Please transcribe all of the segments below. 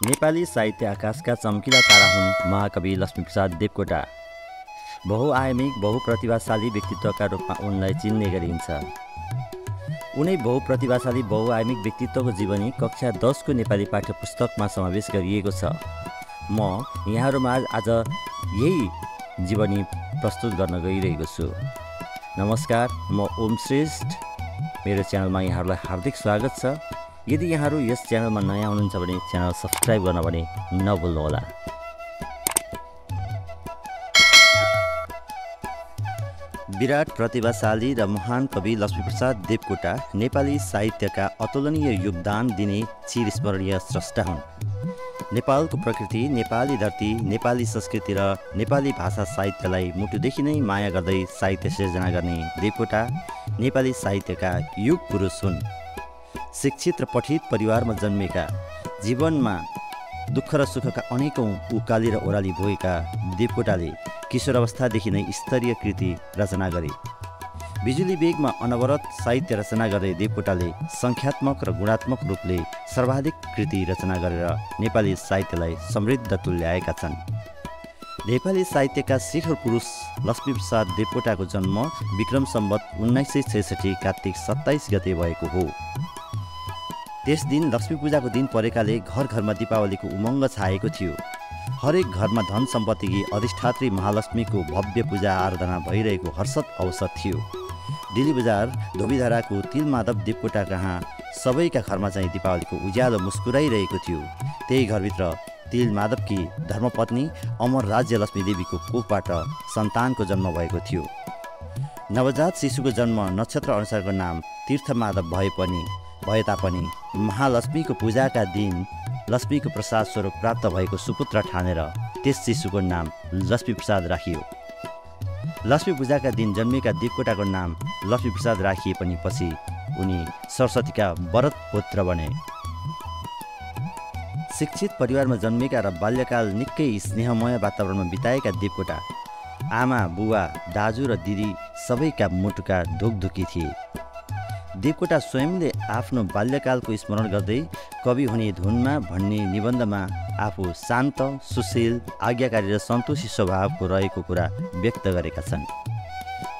नेपाली साहित्य आकाशका चम्किला तारा हुन् महाकवि लक्ष्मीप्रसाद देवकोटा। बहुआयामिक बहुप्रतिभाशाली व्यक्तित्वका रूपमा उनलाई चिन्ने गरिन्छ। उनै बहुप्रतिभाशाली बहुआयामिक व्यक्तित्वको जीवनी कक्षा 10 को नेपाली पाठ्यपुस्तकमा समावेश गरिएको छ। म यहाँहरूमा आज यही जीवनी प्रस्तुत गर्न गइरहेको छु। नमस्कार, म ओम श्रेष्ठ। मेरो च्यानलमा यहाँहरूलाई हार्दिक स्वागत छ। यदि यहाँहरू यस च्यानलमा नयाँ हुनुहुन्छ भने च्यानल सब्स्क्राइब गर्न भने नभुल्नुहोला। विराट प्रतिभाशाली र महान कवि लक्ष्मीप्रसाद देवकोटा नेपाली साहित्यका अतुलनीय योगदान दिने चिरस्मरणीय स्रष्टा हुन्। नेपालको प्रकृति, नेपाली धरती, नेपाली संस्कृति र नेपाली भाषा साहित्यलाई मुटुदेखि नै माया गर्दै साहित्य सिर्जना गर्ने देवकोटा नेपाली साहित्यका युग पुरुष हुन्। शिक्षित र पठित परिवारमा जन्मेका, जीवनमा दुःख र सुखका अनेकौं उकाली र ओह्राली भोगेका देवकोटाले किशोर अवस्थादेखि नै स्तरीय कृति रचना गरे। बिजुली वेगमा अनवरत साहित्य रचना गरे देवकोटाले सङ्ख्यात्मक र गुणात्मक रूपले सर्वाधिक कृति रचना गरेर नेपाली साहित्यलाई समृद्ध तुल्याएका छन्। नेपाली साहित्यका शिखर पुरुष लक्ष्मीप्रसाद देवकोटाको जन्म विक्रम सम्वत 1966 कार्तिक 27 गते भएको हो। त्यस दिन लक्ष्मी पूजाको दिन परेकाले घर घरमा दीपावलीको उमङ्ग छाएको थियो। हरेक घरमा धन सम्पत्तिकी अधिष्ठात्री महालक्ष्मीको भव्य पूजा आराधना भइरहेको हर्षद अवसर थियो। दिल्ली बजार धोबीधराको तिलमाधव देवकोटा कहाँ सबैका घरमा चाहिँ दीपावलीको उज्यालो मुस्कुराइरहेको थियो। त्यही घरभित्र तिलमाधवकी धर्मपत्नी अमर राज्य लक्ष्मी देवीको कोखबाट सन्तानको जन्म भएको थियो। नवजात शिशुको जन्म नक्षत्र अनुसारको नाम तीर्थमाधव भए तापनि महालक्ष्मीको पूजाका दिन लक्ष्मीको प्रसाद स्वरूप प्राप्त भएको सुपुत्र ठानेर त्यस शिशुको नाम लक्ष्मीप्रसाद राखियो। लक्ष्मी पूजाका दिन जन्मेका देवकोटाको नाम लक्ष्मीप्रसाद राखिए पनि पछि उनी सरस्वतीका वरद पुत्र बने। शिक्षित परिवारमा जन्मेका र बाल्यकाल निकै स्नेहमय वातावरणमा बिताएका देवकोटा आमा, बुवा, दाजु र दिदी सबैका मुटुका धुकधुकी थिए। देवकोटा स्वयंले आफ्नो बाल्यकालको स्मरण गर्दै कवि हुने धुनमा भन्ने निबन्धमा आफू शान्त, सुशील, आज्ञाकारी र सन्तोषी स्वभावको रहेको कुरा व्यक्त गरेका छन्।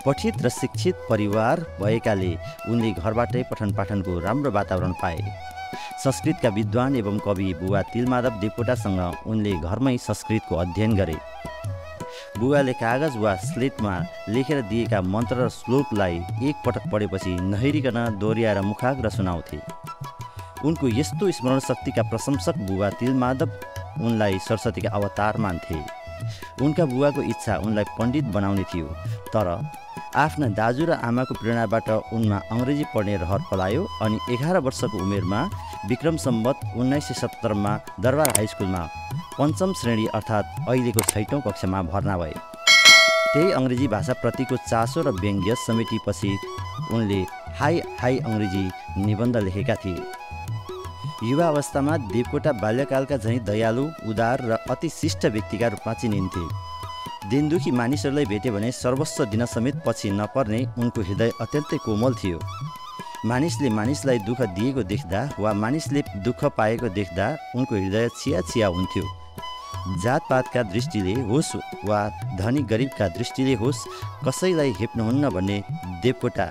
पठित र शिक्षित परिवार भएकाले उनले घरबाटै पठन पाठनको राम्रो वातावरण पाए। संस्कृतका विद्वान एवं कवि बुवा तिलमाधव देवकोटासँग उनले घरमै संस्कृतको अध्ययन गरे। बुवाले कागज वा स्लेटमा लेखेर दिएका मन्त्र र श्लोकलाई एकपटक पढेपछि नहेरिकन दोहोऱ्याएर मुखाग्र सुनाउँथे। उनको यस्तो स्मरण शक्तिका प्रशंसक बुवा तिलमाधव उनलाई सरस्वतीका अवतार मान्थे। उनका बुवाको इच्छा उनलाई पण्डित बनाउने थियो, तर आफ्ना दाजु र आमाको प्रेरणाबाट उनमा अङ्ग्रेजी पढ्ने रहर पलायो अनि 11 वर्षको उमेरमा विक्रम सम्वत 1970 दरबार हाई स्कुलमा पञ्चम श्रेणी अर्थात् अहिलेको 6औं कक्षामा भर्ना भए। त्यही अङ्ग्रेजी भाषाप्रतिको चासो र व्यङ्ग्य समेटेपछि उनले हाई अङ्ग्रेजी निबन्ध लेखेका थिए। युवा अवस्थामा देवकोटा बाल्यकालका झैँ दयालु, उदार र अति शिष्ट व्यक्तिका रूपमा चिनिन्थे। दिनदुखी मानिसहरूलाई भेट्यो भने सर्वस्व दिन समेत पछि नपर्ने उनको हृदय अत्यन्तै कोमल थियो। मानिसले मानिसलाई दुःख दिएको देख्दा वा मानिसले दुःख पाएको देख्दा उनको हृदय छिया हुन्थ्यो। जातपातका दृष्टिले होस् वा धनी गरिबका दृष्टिले होस्, कसैलाई हेप्नुहुन्न भन्ने देवकोटा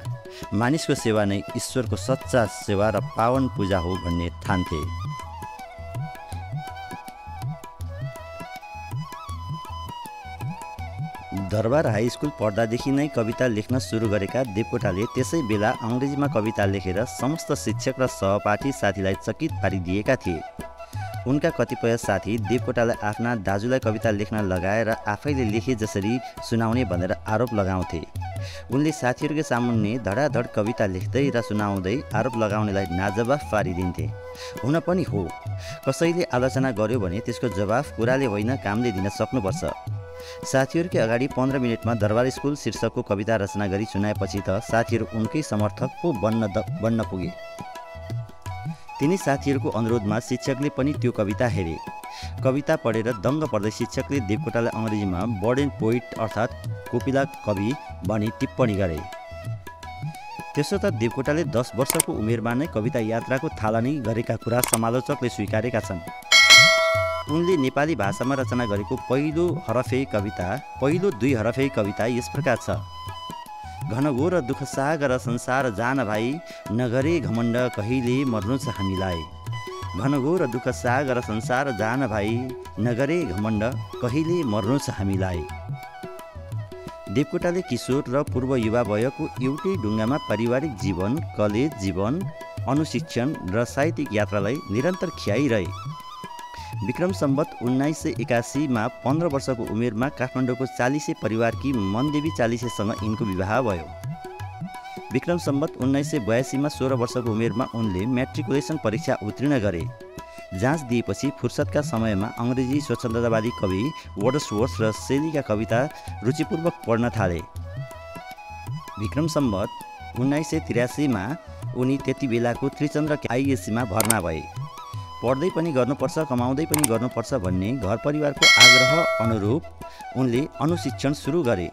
मानिसको सेवा नै ईश्वरको सच्चा सेवा र पावन पूजा हो भन्ने ठान्थे। दरबार हाई स्कुल पढ्दादेखि नै कविता लेख्न सुरु गरेका देवकोटाले त्यसै बेला अङ्ग्रेजीमा कविता लेखेर समस्त शिक्षक र सहपाठी साथीलाई चकित पारिदिएका थिए। उनका कतिपय साथी देवकोटालाई आफ्ना दाजुलाई कविता लेख्न लगाएर आफैले लेखे जसरी सुनाउने भनेर आरोप लगाउँथे। उनले साथीहरूकै सामुन्ने धडाधड कविता लेख्दै र सुनाउँदै आरोप लगाउनेलाई नाजवाफ पारिदिन्थे। हुन पनि हो, कसैले आलोचना गर्यो भने त्यसको जवाफ कुराले होइन कामले दिन सक्नुपर्छ। साथीहरूकै अगाडि 15 मिनटमा दरबार स्कुल शीर्षकको कविता रचना गरी सुनाएपछि त साथीहरू उनकै समर्थक पो बन्न पुगे। तिनी साथीहरूको अनुरोधमा शिक्षकले पनि त्यो कविता हेरे। कविता पढेर दङ्ग पर्दै शिक्षकले देवकोटालाई अङ्ग्रेजीमा बर्ड एन्ड पोइट अर्थात् कोपिला कवि भनी टिप्पणी गरे। त्यसो त देवकोटाले 10 वर्षको उमेरमा नै कविता यात्राको थालनी गरेका कुरा समालोचकले स्वीकारेका छन्। उनले नेपाली भाषामा रचना गरेको पहिलो 2 हरफे कविता यस प्रकार छ। घनघोर दुःख सागर संसार जान भाइ, नगरे घमण्ड कहिले मर्नु छ हामीलाई। घनघोर दुःख सागर संसार जान भाइ, नगरे घमण्ड कहिले मर्नु छ हामीलाई। देवकोटाले किशोर र पूर्व युवा भएको एउटै ढुङ्गामा पारिवारिक जीवन, कलेज जीवन, अनुशिक्षण र साहित्यिक यात्रालाई निरन्तर खियाइरहे। विक्रम सम्वत 1981 मा 15 वर्षको उमेरमा काठमाडौँको चालिसे परिवारकी मनदेवी चालिसेसँग यिनको विवाह भयो। विक्रम सम्वत 1982 मा 16 वर्षको उमेरमा उनले म्याट्रिकुलेसन परीक्षा उत्तीर्ण गरे। जाँच दिएपछि फुर्सदका समयमा अङ्ग्रेजी स्वतन्त्रतावादी कवि वर्ड्सवर्थ र शेलीका कविता रुचिपूर्वक पढ्न थाले। विक्रम सम्वत 1983 मा उनी त्यति बेलाको त्रिचन्द्र आइएससीमा भर्ना भए। पढ्दै पनि गर्नुपर्छ, कमाउँदै पनि गर्नुपर्छ भन्ने घर परिवारको आग्रह अनुरूप उनले अनुशिक्षण सुरु गरे।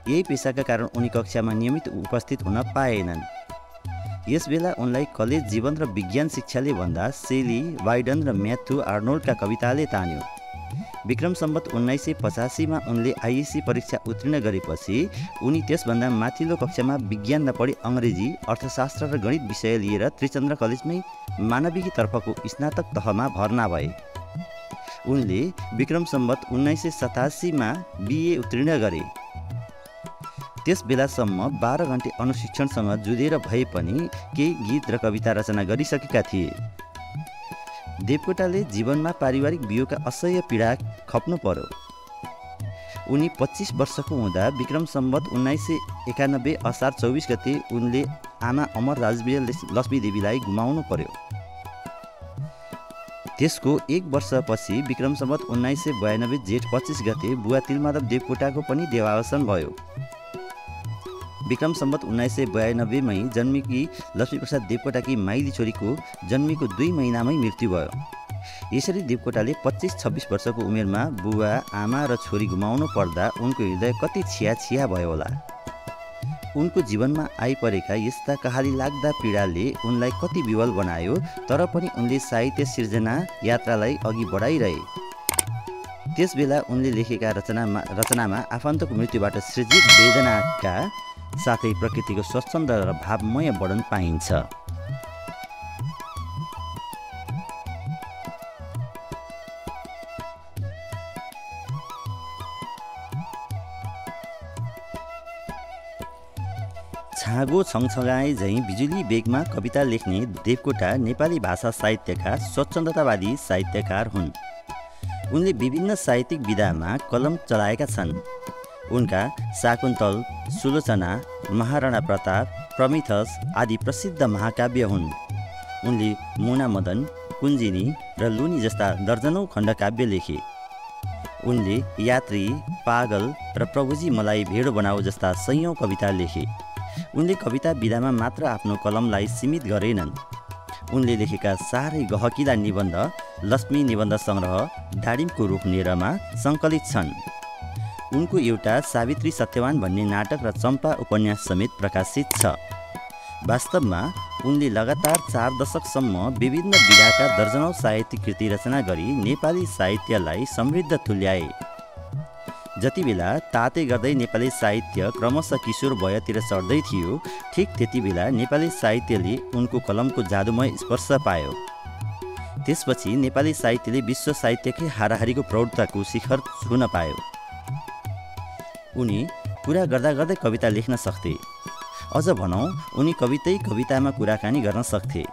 यही पेसाका कारण उनी कक्षामा नियमित उपस्थित हुन पाएनन्। यसबेला उनलाई कलेज जीवन र विज्ञान शिक्षाले भन्दा शेली, वाइडन र म्याथ्यू आर्नोल्डका कविताले तान्यो। विक्रम सम्वत 1985 मा उनले आइएससी परीक्षा उत्तीर्ण गरेपछि उनी त्यसभन्दा माथिल्लो कक्षामा विज्ञान नपढी अङ्ग्रेजी, अर्थशास्त्र र गणित विषय लिएर त्रिचन्द्र कलेजमै मानविकी तर्फको स्नातक तहमा भर्ना भए। उनले विक्रम सम्वत 1987 मा बिए उत्तीर्ण गरे। त्यस बेलासम्म 12 घण्टे अनुशिक्षणसँग जुधेर भए पनि केही गीत र कविता रचना गरिसकेका थिए। देवकोटाले जीवनमा पारिवारिक बियोका असह्य पीडा खप्नु पर्यो। उनी 25 वर्षको हुँदा विक्रम सम्वत 1991 असार 24 गते उनले आमा अमर राजवीर लक्ष्मी देवीलाई गुमाउनु पर्यो। त्यसको 1 वर्षपछि विक्रम सम्वत 1992 जेठ 25 गते बुवा तिलमाधव देवकोटाको पनि देहावसान भयो। विक्रम सम्वत 1992 मै जन्मेकी लक्ष्मीप्रसाद देवकोटाकी माइली छोरीको जन्मेको 2 महिनामै मृत्यु भयो। यसरी देवकोटाले 25-26 वर्षको उमेरमा बुवा, आमा र छोरी गुमाउनु पर्दा उनको हृदय कति छिया भयो होला। उनको जीवनमा आइपरेका यस्ता कहाली लाग्दा पीडाले उनलाई कति विवल बनायो, तर पनि उनले साहित्य सिर्जना यात्रालाई अघि बढाइरहे। त्यसबेला उनले लेखेका रचनामा आफन्तको मृत्युबाट सृजित वेदनाका साथै प्रकृतिको स्वच्छन्द र भावमय वर्णन पाइन्छ। छागो छङछगाए झैँ बिजुली बेगमा कविता लेख्ने देवकोटा नेपाली भाषा साहित्यका स्वच्छन्दतावादी साहित्यकार हुन्। उनले विभिन्न साहित्यिक विधामा कलम चलाएका छन्। उनका शाकुन्तल, सुलोचना, महाराणा प्रताप, प्रमिथस आदि प्रसिद्ध महाकाव्य हुन्। उनले मुना मदन, कुञ्जिनी र लुनी जस्ता दर्जनौं खण्डकाव्य लेखे। उनले यात्री, पागल र प्रभुजी मलाई भेडो बनाऊ जस्ता सयौं कविता लेखे। उनले कविता विधामा मात्र आफ्नो कलमलाई सीमित गरेनन्। उनले लेखेका साह्रै गहकिला निबन्ध लक्ष्मी निबन्ध सङ्ग्रह डाडिमको रुख नेरमा सङ्कलित छन्। उनको एउटा सावित्री सत्यवान भन्ने नाटक र चम्पा उपन्यास समेत प्रकाशित छ। वास्तवमा उनले लगातार 4 दशकसम्म विभिन्न विधाका दर्जनौं साहित्यिक कृति रचना गरी नेपाली साहित्यलाई समृद्ध तुल्याए। जति बेला ताते गर्दै नेपाली साहित्य क्रमशः किशोर वयतिर चढ्दै थियो, ठिक त्यति बेला नेपाली साहित्यले उनको कलमको जादुमय स्पर्श पायो। त्यसपछि नेपाली साहित्यले विश्व साहित्यकै हाराहारीको प्रौढताको शिखर छुन पायो। उनी कुरा गर्दा गर्दै कविता लेख्न सक्थे। अझ भनौँ उनी कवितामा कुराकानी गर्न सक्थे।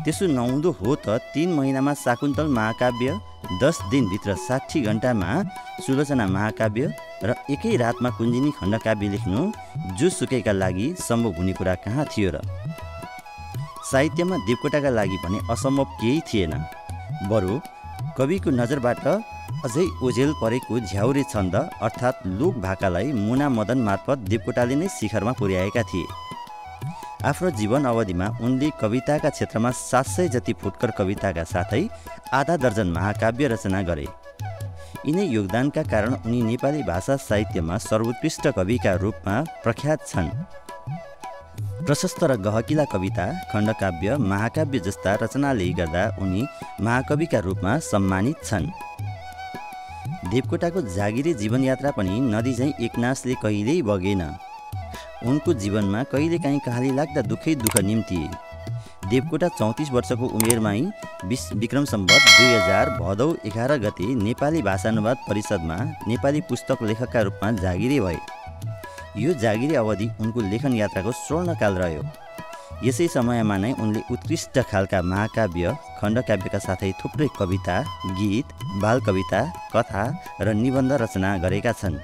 त्यसो नहुँदो हो त 3 महिनामा शाकुन्तल महाकाव्य, 10 दिनभित्र 60 घण्टामा सुलोचना महाकाव्य र एकै रातमा कुञ्जिनी खण्डकाव्य लेख्नु जुसुकैका लागि सम्भव हुने कुरा कहाँ थियो र। साहित्यमा देवकोटाका लागि भने असम्भव केही थिएन। बरु कविको नजरबाट अझै ओझेल परेको झ्याउरे छन्द अर्थात् लोक भाकालाई मुना मदन मार्फत देवकोटाले नै शिखरमा पुर्याएका थिए। आफ्नो जीवन अवधिमा उनले कविताका क्षेत्रमा 700 जति फुटकर कविताका साथै आधा दर्जन महाकाव्य रचना गरे। यिनै योगदानका कारण उनी नेपाली भाषा साहित्यमा सर्वोत्कृष्ट कविका रूपमा प्रख्यात छन्। प्रशस्त र गहकिला कविता, खण्डकाव्य, महाकाव्य जस्ता रचनाले गर्दा उनी महाकविका रूपमा सम्मानित छन्। देवकोटाको जागिरे जीवनयात्रा पनि नदी झैँ एकनासले कहिल्यै बगेन। उनको जीवनमा कहिलेकाहीँ कहाली लाग्दा दुःखै दुःख निम्तिए। देवकोटा 34 वर्षको उमेरमै विक्रम सम्वत 2000 भदौ 11 गते नेपाली भाषानुवाद परिषदमा नेपाली पुस्तक लेखकका रूपमा जागिरे भए। यो जागिरे अवधि उनको लेखन यात्राको स्वर्णकाल रह्यो। यसै समयमा नै उनले उत्कृष्ट खालका महाकाव्य, खण्डकाव्यका साथै थुप्रै कविता, गीत, बाल कविता, कथा र निबन्ध रचना गरेका छन्।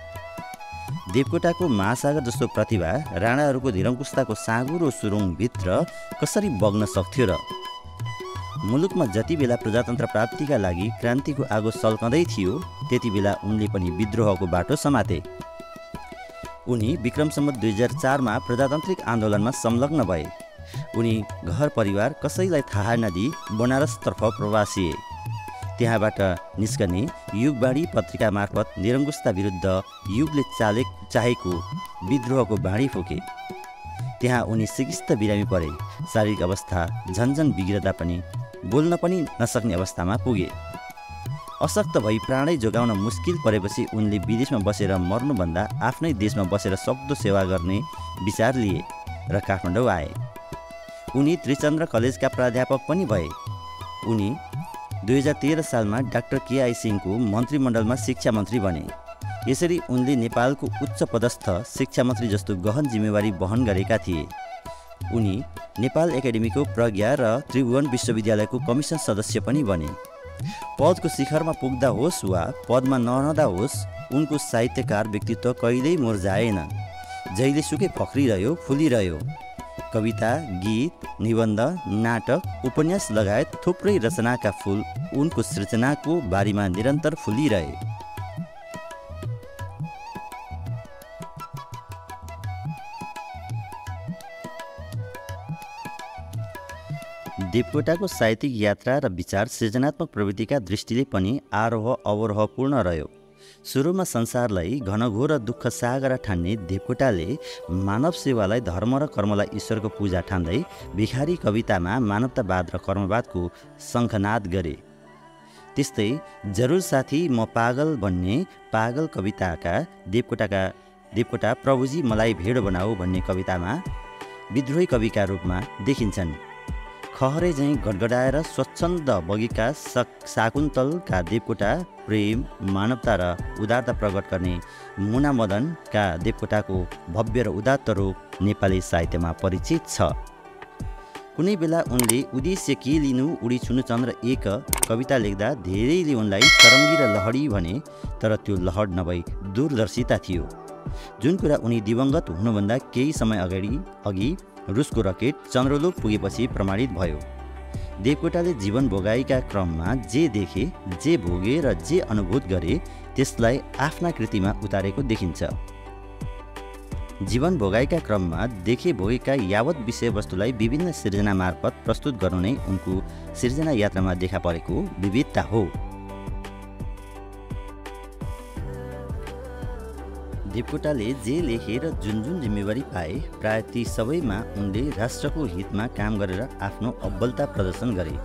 देवकोटाको महासागर जस्तो प्रतिभा राणाहरूको धिरङ्कुस्ताको साँगुरो सुरुङभित्र कसरी बग्न सक्थ्यो र? मुलुकमा जति बेला प्रजातन्त्र प्राप्तिका लागि क्रान्तिको आगो सल्कँदै थियो त्यति बेला उनले पनि विद्रोहको बाटो समाते। उनी विक्रम सम्वत 2004 मा प्रजातान्त्रिक आन्दोलनमा संलग्न भए। उनी घर परिवार कसैलाई थाहा नदिई बनारसतर्फ प्रवासिए। त्यहाँबाट निस्कने युगबाणी पत्रिका मार्फत निरङ्कुशता विरुद्ध युगले चाहेको विद्रोहको बाणी फुके। त्यहाँ उनी सिकिस्त बिरामी परे। शारीरिक अवस्था झन्झन बिग्रदा पनि बोल्न पनि नसक्ने अवस्थामा पुगे। अशक्त भई प्राणै जोगाउन मुस्किल परेपछि उनले विदेशमा बसेर मर्नुभन्दा आफ्नै देशमा बसेर सक्दो सेवा गर्ने विचार लिए र काठमाडौँ आए। उनी त्रिचन्द्र कलेजका प्राध्यापक पनि भए। उनी 2013 सालमा डाक्टर केआई सिंहको मन्त्रीमण्डलमा शिक्षा मन्त्री बने। यसरी उनले नेपालको उच्च पदस्थ शिक्षा मन्त्री जस्तो गहन जिम्मेवारी वहन गरेका थिए। उनी नेपाल एकाडेमीको प्रज्ञा र त्रिभुवन विश्वविद्यालयको कमिसन सदस्य पनि बने। पदको शिखरमा पुग्दा होस् वा पदमा नरहँदा होस् उनको साहित्यकार व्यक्तित्व कहिल्यै मुर्झाएन। जहिले सुकै फक्रिरह्यो, फुलिरह्यो। कविता, गीत, निबन्ध, नाटक, उपन्यास लगायत थुप्रै रचनाका फूल उनको सृजनाको बारीमा निरन्तर फुलिरहे। देवकोटाको साहित्यिक यात्रा र विचार सृजनात्मक प्रवृत्तिका दृष्टिले पनि आरोह अवरोहपूर्ण रह्यो। सुरुमा संसारलाई घनघोर र दुःख सागर ठान्ने देवकोटाले मानव सेवालाई धर्म र कर्मलाई ईश्वरको पूजा ठान्दै भिखारी कवितामा मानवतावाद र कर्मवादको शङ्खनाद गरे। त्यस्तै जरुर साथी म पागल भन्ने पागल कविताका देवकोटा प्रभुजी मलाई भेड बनाऊ भन्ने कवितामा विद्रोही कविका रूपमा देखिन्छन्। खहरे झैँ गडगडाएर स्वच्छन्द बगीका शाकुन्तलका देवकोटा प्रेम, मानवता र उदारता प्रकट गर्ने मुना मदनका देवकोटाको भव्य र उदात्त रूप नेपाली साहित्यमा परिचित छ। कुनै बेला उनले उद्देश्य के लिनु उडी छुनु चन्द्र एक कविता लेख्दा धेरैले उनलाई तरङ्गी र लहडी भने, तर त्यो लहड नभई दूरदर्शिता थियो। जुन कुरा उनी दिवंगत हुनुभन्दा केही समय अघि रुसको रकेट चन्द्रलोक पुगेपछि प्रमाणित भयो। देवकोटाले जीवन भोगाइका क्रममा जे देखे, जे भोगे र जे अनुभूत गरे त्यसलाई आफ्ना कृतिमा उतारेको देखिन्छ। जीवन भोगाइका क्रममा देखे भोगेका यावत विषयवस्तुलाई विभिन्न सिर्जना मार्फत प्रस्तुत गर्नु नै उनको सिर्जना यात्रामा देखा परेको विविधता हो। देवकोटाले जे लेखे र जुन जुन जिम्मेवारी पाए प्राय ती सबैमा उनले राष्ट्रको हितमा काम गरेर आफ्नो अब्बलता प्रदर्शन गरे।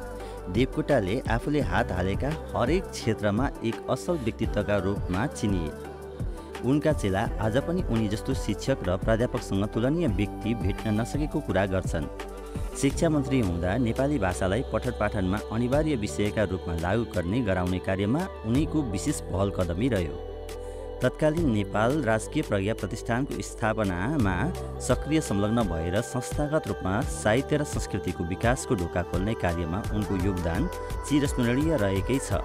देवकोटाले आफूले हात हालेका हरेक क्षेत्रमा एक असल व्यक्तित्वका रूपमा चिनिए। उनका चेला आज पनि उनी जस्तो शिक्षक र प्राध्यापकसँग तुलनीय व्यक्ति भेट्न नसकेको कुरा गर्छन्। शिक्षा मन्त्री हुँदा नेपाली भाषालाई पठन पाठनमा अनिवार्य विषयका रूपमा लागू गराउने कार्यमा उनीको विशेष पहल कदमी रह्यो। तत्कालीन नेपाल राजकीय प्रज्ञा प्रतिष्ठानको स्थापनामा सक्रिय संलग्न भएर संस्थागत रूपमा साहित्य र संस्कृतिको विकासको ढोका खोल्ने कार्यमा उनको योगदान चिरस्मरणीय रहेकै छ।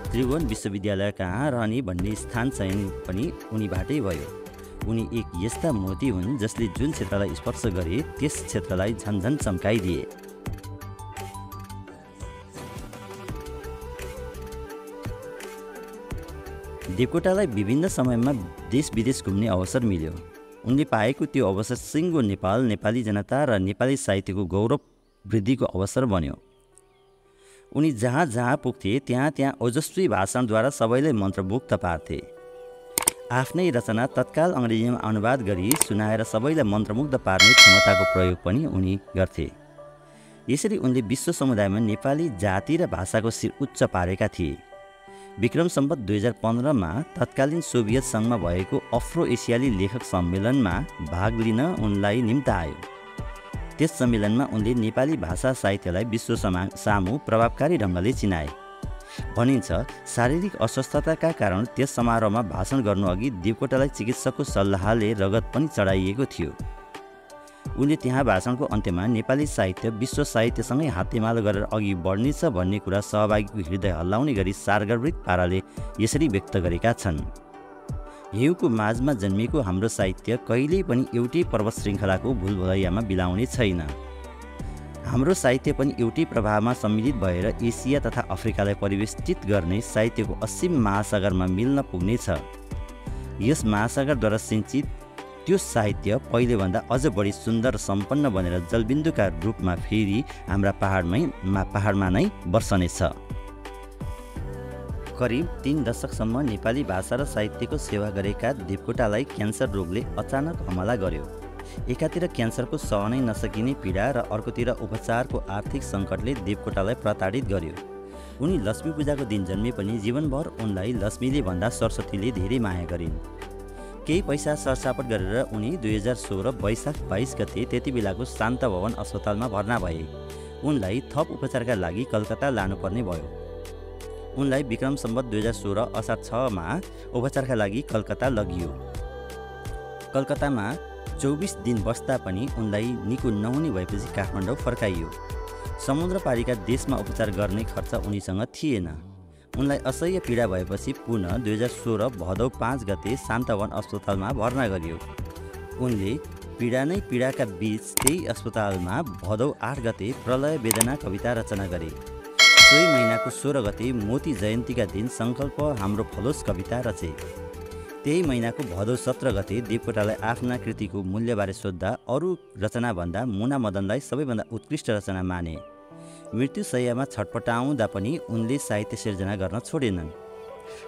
त्रिभुवन विश्वविद्यालय कहाँ रहने भन्ने स्थान चयन पनि उनीबाटै भयो। उनी एक यस्ता मोती हुन् जसले जुन क्षेत्रलाई स्पर्श गरे त्यस क्षेत्रलाई झन्झन चम्काइदिए। देवकोटालाई विभिन्न समयमा देश विदेश घुम्ने अवसर मिल्यो। उनले पाएको त्यो अवसर सिङ्गो नेपाल, नेपाली जनता र नेपाली साहित्यको गौरव वृद्धिको अवसर बन्यो। उनी जहाँ जहाँ पुग्थे त्यहाँ त्यहाँ ओजस्वी भाषणद्वारा सबैलाई मन्त्रमुग्ध पार्थे। आफ्नै रचना तत्काल अङ्ग्रेजीमा अनुवाद गरी सुनाएर सबैलाई मन्त्रमुग्ध पार्ने क्षमताको प्रयोग पनि उनी गर्थे। यसरी उनले विश्व समुदायमा नेपाली जाति र भाषाको शिर उच्च पारेका थिए। विक्रम सम्वत 2015मा तत्कालीन सोभियत सङ्घमा भएको अफ्रो एसियाली लेखक सम्मेलनमा भाग लिन उनलाई निम्ता आयो। त्यस सम्मेलनमा उनले नेपाली भाषा साहित्यलाई विश्व सामु प्रभावकारी ढङ्गले चिनाए। भनिन्छ शारीरिक अस्वस्थताका कारण त्यस समारोहमा भाषण गर्नुअघि देवकोटालाई चिकित्सकको सल्लाहले रगत पनि चढाइएको थियो। उनले त्यहाँ भाषणको अन्त्यमा नेपाली साहित्य विश्व साहित्यसँगै हातेमालो गरेर अघि बढ्नेछ भन्ने कुरा सहभागीको हृदय हल्लाउने गरी सार्वत्रिक पाराले यसरी व्यक्त गरेका छन्। हिउँको माझमा जन्मिएको हाम्रो साहित्य कहिल्यै पनि एउटै पर्वत श्रृङ्खलाको भुलभुलैयामा बिलाउने छैन। हाम्रो साहित्य पनि एउटै प्रभावमा सम्मिलित भएर एसिया तथा अफ्रिकालाई परिवेष्टित गर्ने साहित्यको असीम महासागरमा मिल्न पुग्नेछ। यस महासागरद्वारा सिंचित त्यो साहित्य पहिलेभन्दा अझ बढी सुन्दर सम्पन्न बनेर जलबिन्दुका रूपमा फेरि हाम्रा पहाडमा नै बर्सनेछ। करिब 3 दशकसम्म नेपाली भाषा र साहित्यको सेवा गरेका देवकोटालाई क्यान्सर रोगले अचानक हमला गर्यो। एकातिर क्यान्सरको सहनै नसकिने पीडा र अर्कोतिर उपचारको आर्थिक सङ्कटले देवकोटालाई प्रताडित गर्यो। उनी लक्ष्मी पूजाको दिन जन्मे पनि जीवनभर उनलाई लक्ष्मीले भन्दा सरस्वतीले धेरै माया गरिन्। केही पैसा सरसापट गरेर उनी 2016 वैशाख 22 गते त्यति बेलाको शान्त भवन अस्पतालमा भर्ना भए। उनलाई थप उपचारका लागि कलकत्ता लानुपर्ने भयो। उनलाई विक्रम सम्वत 2016 असार 6मा उपचारका लागि कलकत्ता लगियो। कलकत्तामा 24 दिन बस्दा पनि उनलाई निको नहुने भएपछि काठमाडौँ फर्काइयो। समुद्र पारीका देशमा उपचार गर्ने खर्च उनीसँग थिएन। उनलाई असह्य पीडा भएपछि पुनः 2016 भदौ 5 गते शान्तवन अस्पतालमा भर्ना गरियो। उनले पीडा नै पीडाका बीच त्यही अस्पतालमा भदौ 8 गते प्रलय वेदना कविता रचना गरे। सोही महिनाको 16 गते मोती जयन्तीका दिन सङ्कल्प हाम्रो फलोस् कविता रचे। त्यही महिनाको भदौ 17 गते देवकोटालाई आफ्ना कृतिको मूल्यबारे सोद्धा अरू रचनाभन्दा मुना मदनलाई सबैभन्दा उत्कृष्ट रचना माने। मृत्युशय्यामा छटपटाउँदा पनि उनले साहित्य सिर्जना गर्न छोडेनन्।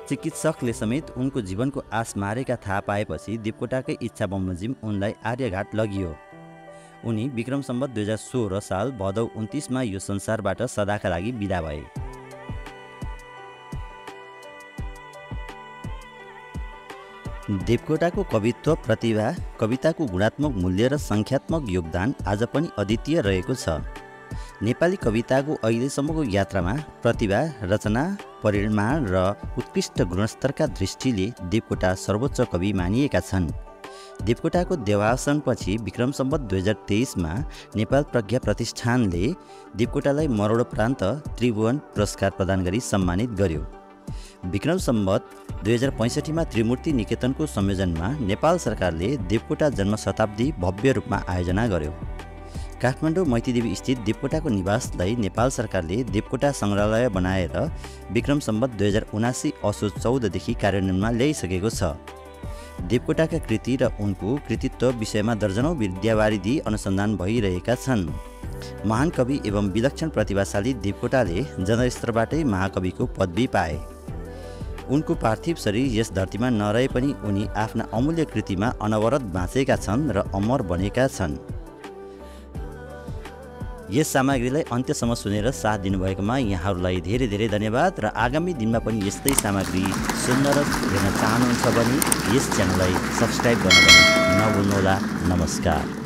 चिकित्सकले समेत उनको जीवनको आश मारेका थाहा पाएपछि देवकोटाकै इच्छा बमोजिम उनलाई आर्यघाट लगियो। उनी विक्रम सम्वत 2016 साल भदौ 29मा यो संसारबाट सदाका लागि बिदा भए। देवकोटाको कवित्व प्रतिभा, कविताको गुणात्मक मूल्य र सङ्ख्यात्मक योगदान आज पनि अद्वितीय रहेको छ। नेपाली कविताको अहिलेसम्मको यात्रामा प्रतिभा, रचना, परिमाण र उत्कृष्ट गुणस्तरका दृष्टिले देवकोटा सर्वोच्च कवि मानिएका छन्। देवकोटाको देवावसानपछि विक्रम सम्वत 2023मा नेपाल प्रज्ञा प्रतिष्ठानले देवकोटालाई मरणोपरान्त त्रिभुवन पुरस्कार प्रदान गरी सम्मानित गर्यो। विक्रम सम्वत 2065मा त्रिमूर्ति निकेतनको संयोजनमा नेपाल सरकारले देवकोटा जन्म शताब्दी भव्य रूपमा आयोजना गर्यो। काठमाडौँ मैतीदेवी स्थित देवकोटाको निवासलाई नेपाल सरकारले देवकोटा सङ्ग्रहालय बनाएर विक्रम सम्वत 2079 असोज 14देखि कार्यान्वयनमा ल्याइसकेको छ। देवकोटाका कृति र उनको कृतित्व विषयमा दर्जनौं विद्यावारिधि अनुसन्धान भइरहेका छन्। महान कवि एवं विलक्षण प्रतिभाशाली देवकोटाले जनस्तरबाटै महाकविको पदवी पाए। उनको पार्थिव शरीर यस धरतीमा नरहे पनि उनी आफ्ना अमूल्य कृतिमा अनवरत बाँचेका छन् र अमर बनेका छन्। यस सामग्रीलाई अन्त्यसम्म सुनेर साथ दिनुभएकोमा यहाँहरूलाई धेरै धेरै धन्यवाद र आगामी दिनमा पनि यस्तै सामग्री सुन्न र हेर्न चाहनुहुन्छ भने यस च्यानललाई सब्स्क्राइब गर्न पनि नभुल्नुहोला। नमस्कार।